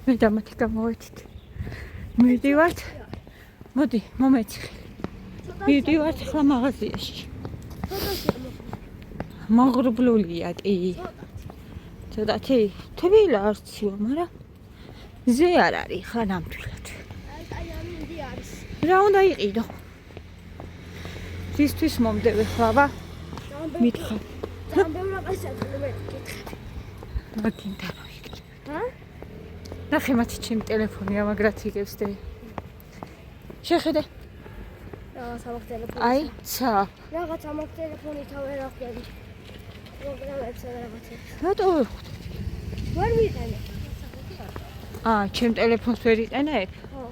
მე და მათი გამოვედით. მივდივართ. მოდი, მომეცი. მივდივართ ახლა მაღაზიაში. მაღრუბლულია კი. ცოტათი თბილა არციო, მაგრამ ზე არ არის ხა ნამდვილად. რა უნდა იყიდო? რისთვის მომდევე ხლავა? მითხარ. მაგინდა რა იყიდე. ნახე მათი ჩემი ტელეფონია, მაგრაც იგებს და შეხედე. რაღაც ამაქვს ტელეფონი. აი, ცა. რაღაც ამაქვს ტელეფონი თავი რა ხვდები. პროგრამებს და რაღაცებს. რატო? ვერ ვიყენე. ჩემ ტელეფონს ვერ იყენებ? ხო.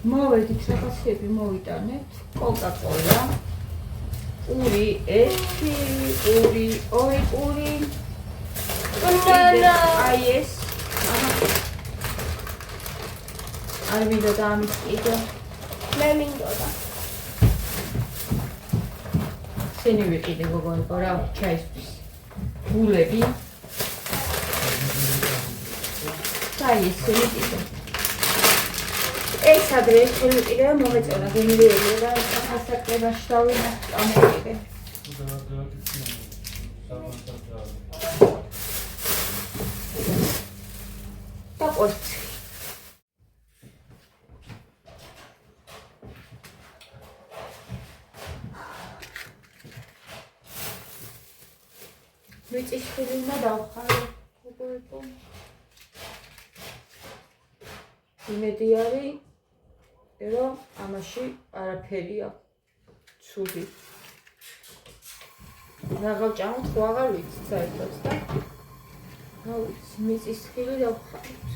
მოვედით, რაღაცები მოვიტანეთ. კოკა-კოლა. პური 1, პური 2 პური. აი ეს. არ მინდოდა ამის კიდე. მე მინდოდა. შენი ვიყიდე გოგონიკო რა ჩაისთვის. გულები. აი ეს ვიყიდე. ეს ადრეს ვიყიდე მომეწონა გემრიელი და სახასაკლებაში დავინახე ამოვიდე. და ყორცი. მიწის ხილი უნდა დავხარო. იმედი არის, რომ ამაში არაფერია ცუდი. რაღა ვჭამოთ, ხო აღარ ვიცი საერთოდ და რა ვიცი, მიწის ხილი დავხაროთ.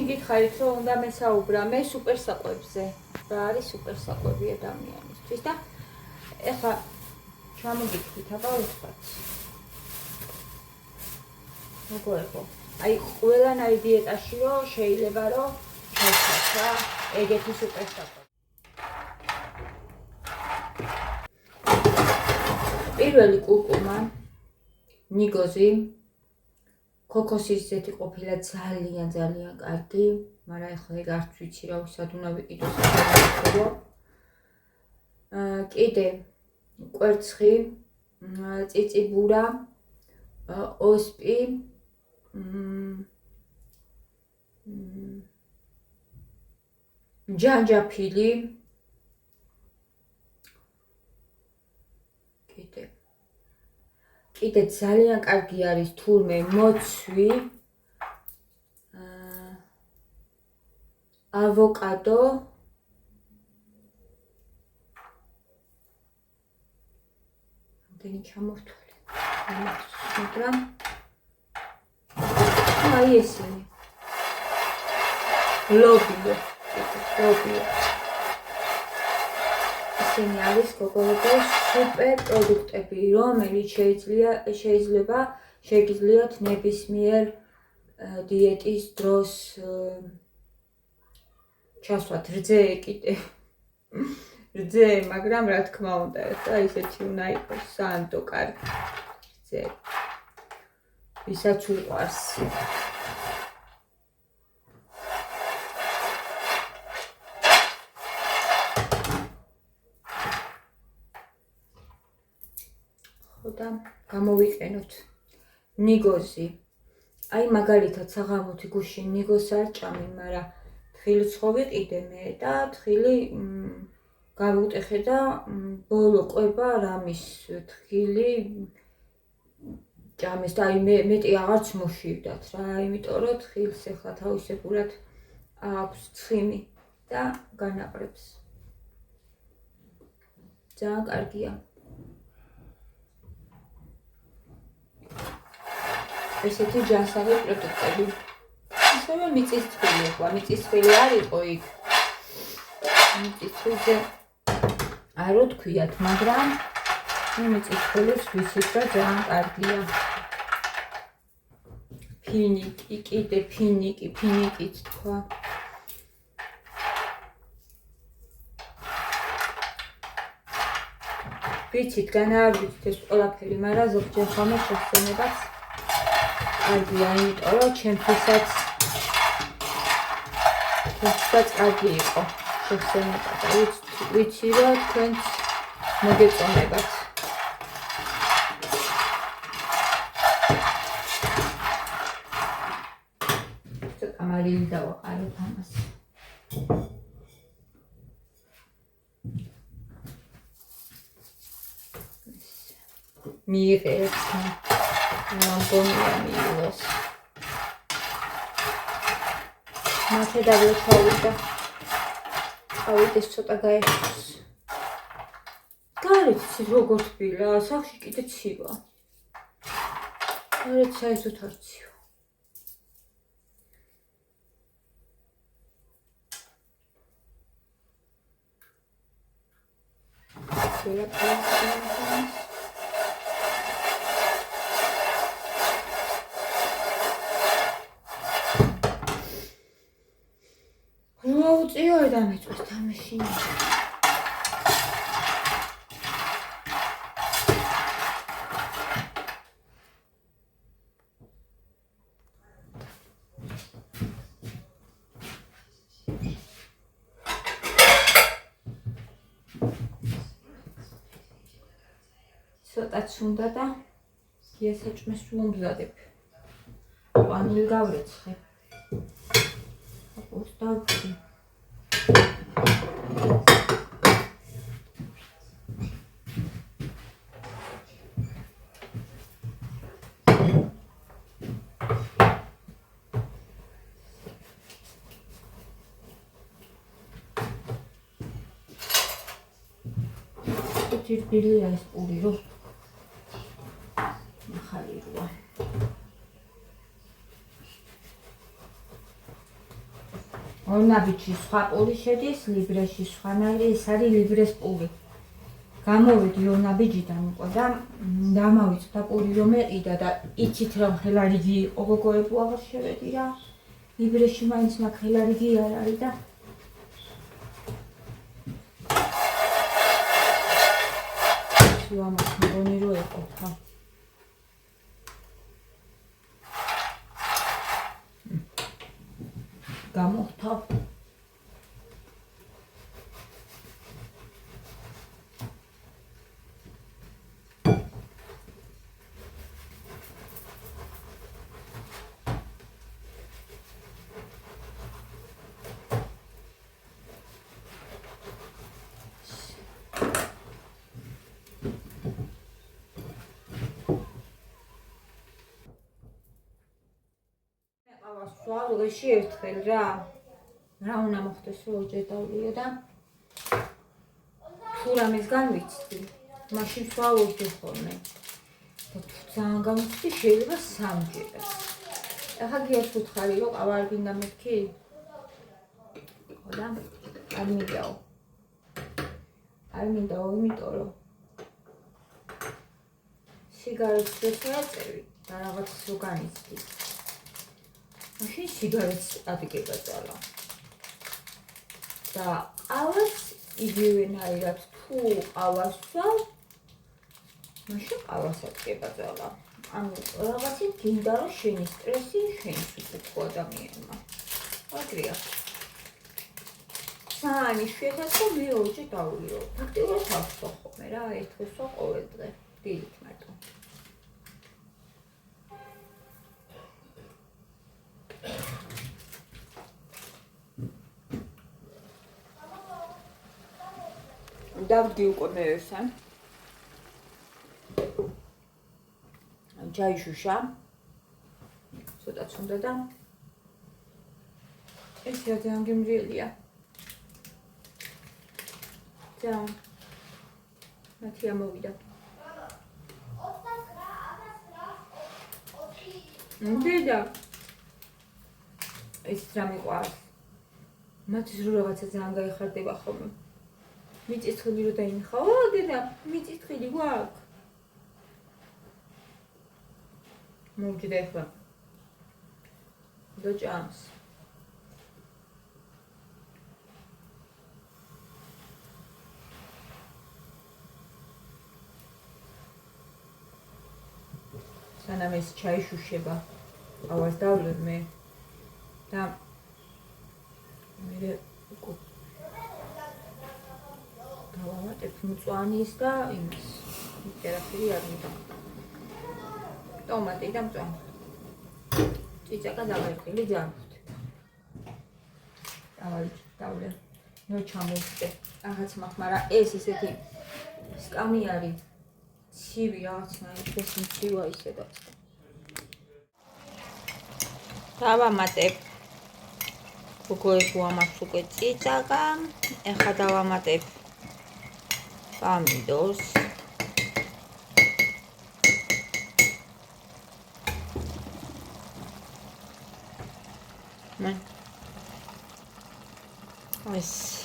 გითხარით რომ უნდა მესაუბრა მე სუპერსაყვებზე. რა არის სუპერსაყვები ადამიანისთვის და ეხლა ჩამოგიქვით აბა ვთქვათ. მოგოერგო. აი ყველანაირი დიეტაში რომ შეიძლება რომ ჩავხოთ რა, ეგეთი სუპერსაყვები. პირველი კურკუმა, ნიგოზი, ქოქოსის ზეთი ყოფილა ძალიან კარგი, მაგრამ ეხლა ეგ არც ვიცი რა ვისად უნდა ვიყიდოს. კიდე კვერცხი, წიწიბურა, ოსპი, ჯანჯაფილი, კიდე ძალიან კარგი არის თურმე მოცვი, ავოკადო, ამდენი ჩამოვთვალე. მაგრამ აი ესენი. ლობიო. ესენი არის გოგონიკო სუპერ პროდუქტები, რომელიც შეგიძლიათ ნებისმიერ დიეტის დროს ჩასვათ. რძე კიდე. რძე, მაგრამ რა თქმა უნდა, და ისეთი უნდა იყოს სანდო კარგი. რძე. ვისაც უყვარს. და გამოვიყენოთ ნიგოზი. აი მაგალითად საღამოთი გუშინ ნიგოზს არ ჭამე, მაგრამ თხილიც ხო ვიყიდე მე და თხილი გავუტეხე და ბოლო ყვება რამის თხილი ჭამეს და აი მეტი აღარც მოშივდათ რა, იმიტომ რომ თხილს ეხლა თავისებურად აქვს ცხიმი და განაყრებს. ძალიან კარგია. ესეთი ჯანსაღი პროდუქტები. ისევე მიწისძვრი იყო, მიწისძვრი არ იყო იქ. მიწისძვრი რო თქვიათ, მაგრამ მიწისქვეშ ვიცით, რომ ძალიან კარგია. ფინიკი, კიდე ფინიკიც თქვა. ვიცით, განაარჩევთ ეს ყველაფერი, მაგრამ ზოგჯერ ხომ შესწენებაც კარგია, იმიტომ რომ ჩემთვისაც კარგი იყო შესწენება და ვიცი რომ თქვენც მოგეწონებათ. ცოტა მარილი დავაყარებ ამას. მიიღეთ ამბონია მიიღოს. მათე დავეჩავიდა. ავიდეს ცოტა გაეხოს. გარეთ როგორ თბილა, სახში კიდე ცივა. გარეთ საერთოდ არ ცივა. უწიო დამეწვეს თამაში. ცოტაც უნდა და იესაჭმეს ვუმზადებ. პანელი გავრეცხე. აპოს დავჭი. ჭირბილია ეს პური რო ახალი როა. ორნაბიჯი სხვა პური შედის ლიბრეში, სხვანაირი ეს არის ლიბრეს პური. გამოვედი ორნაბიჯიდან უკვე და დამავიწყდა პური რომ ეყიდა და იცით რომ ხელარიგი იყო გოგოებო აღარ შევედი რა. ლიბრეში მაინც მაგ ხელარიგი არ არის და ამას მგონი რომ ეყოფა. გამოხდა. სვალოში ერთხელ რა უნდა მოხდეს რომ ორჯერ დავლიო და თუ რამისგან ვიცდი მაშინ სვალობდი ხოლმე და ძალიან გამოცდი შეიძლება სამჯერ. ახლა გიას უთხარი რომ ყავა არ გინდა მეთქი? ხოდა არ მინდაო. არ მინდაო, იმიტომ რომ სიგარეტს ვერ აწევი და რაღაცას რო განიცდი. მაშინ სიგარეტს ადიგება ძალა. და ყავას იგივენაირად თუ ყავას ვსვამ, მაშინ ყავას ადგება ძალა. ანუ რაღაცით გინდა რომ შენი სტრესი შენს უკუქო ადამიანმა. აგრია. საანი შეხედა და მე ორჯერ დავლიო. ფაქტიურად ავსვა ხოლმე რა, ერთხელ ვსვა ყოველ დღე. დილით მარტო. დავდგი უკვე მე ესა. ჯაიშუშა. ცოტაც უნდა და ეს ძალიან გემრიელია. ძალიან მათი ამოვიდა. დედა ეს რა მიყვარს. მათი სულ რაღაცა ძალიან გაიხარდება ხოლმე. მიწისქვილი რო დაინახავ. დედა, მიწისქვილი გვაქვს. მოვჯდე ახლა. დოჭამს. სანამ ეს ჩაიშუშება, ყავას დავლებ მე და მე დავამატებ მწვანის და იმის ტერაფერი არ მინდა. ტომატი და მწვანი. წიწაკა დავერყილი ძამოთ. დავლებ. ნუ ჩამოვწე. რაღაც მაქვს, მაგრამ ეს ისეთი სკამი არის. ცივი რაღაცნაირი ეს მცირვა ისედაც. დავამატებ გოგოებო ამას უკვე წიწაკა. ეხლა დავამატებ პამიდორს. ეს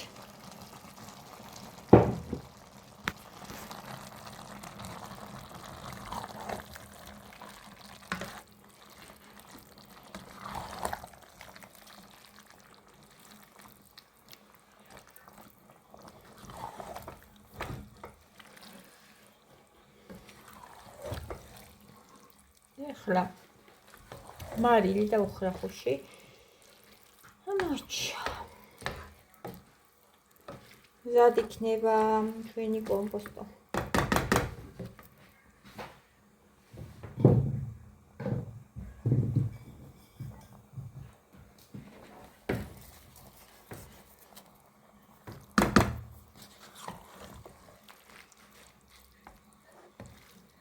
ეხლა მარილი და უხრახუში ამოჩა. ზად იქნება ჩვენი კომპოსტო.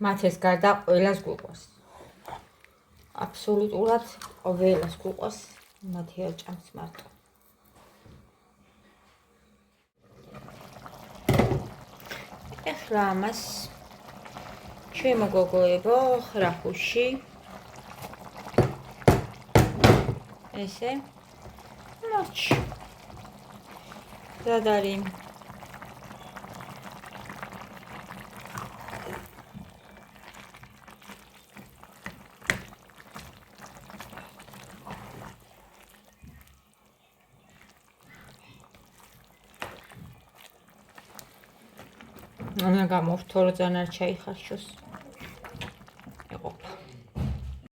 მათ ეს გარდა ყველას გვიყვარს. აბსოლუტურად ყველას გვიყვარს მათი აჭამს მარტო. ეხლა ამას ჩემო გოგოებო ხრახუში ესე მოჩ ზადარი ანა გამოვთო რომ ძალიან არ ჩაიხარშოს.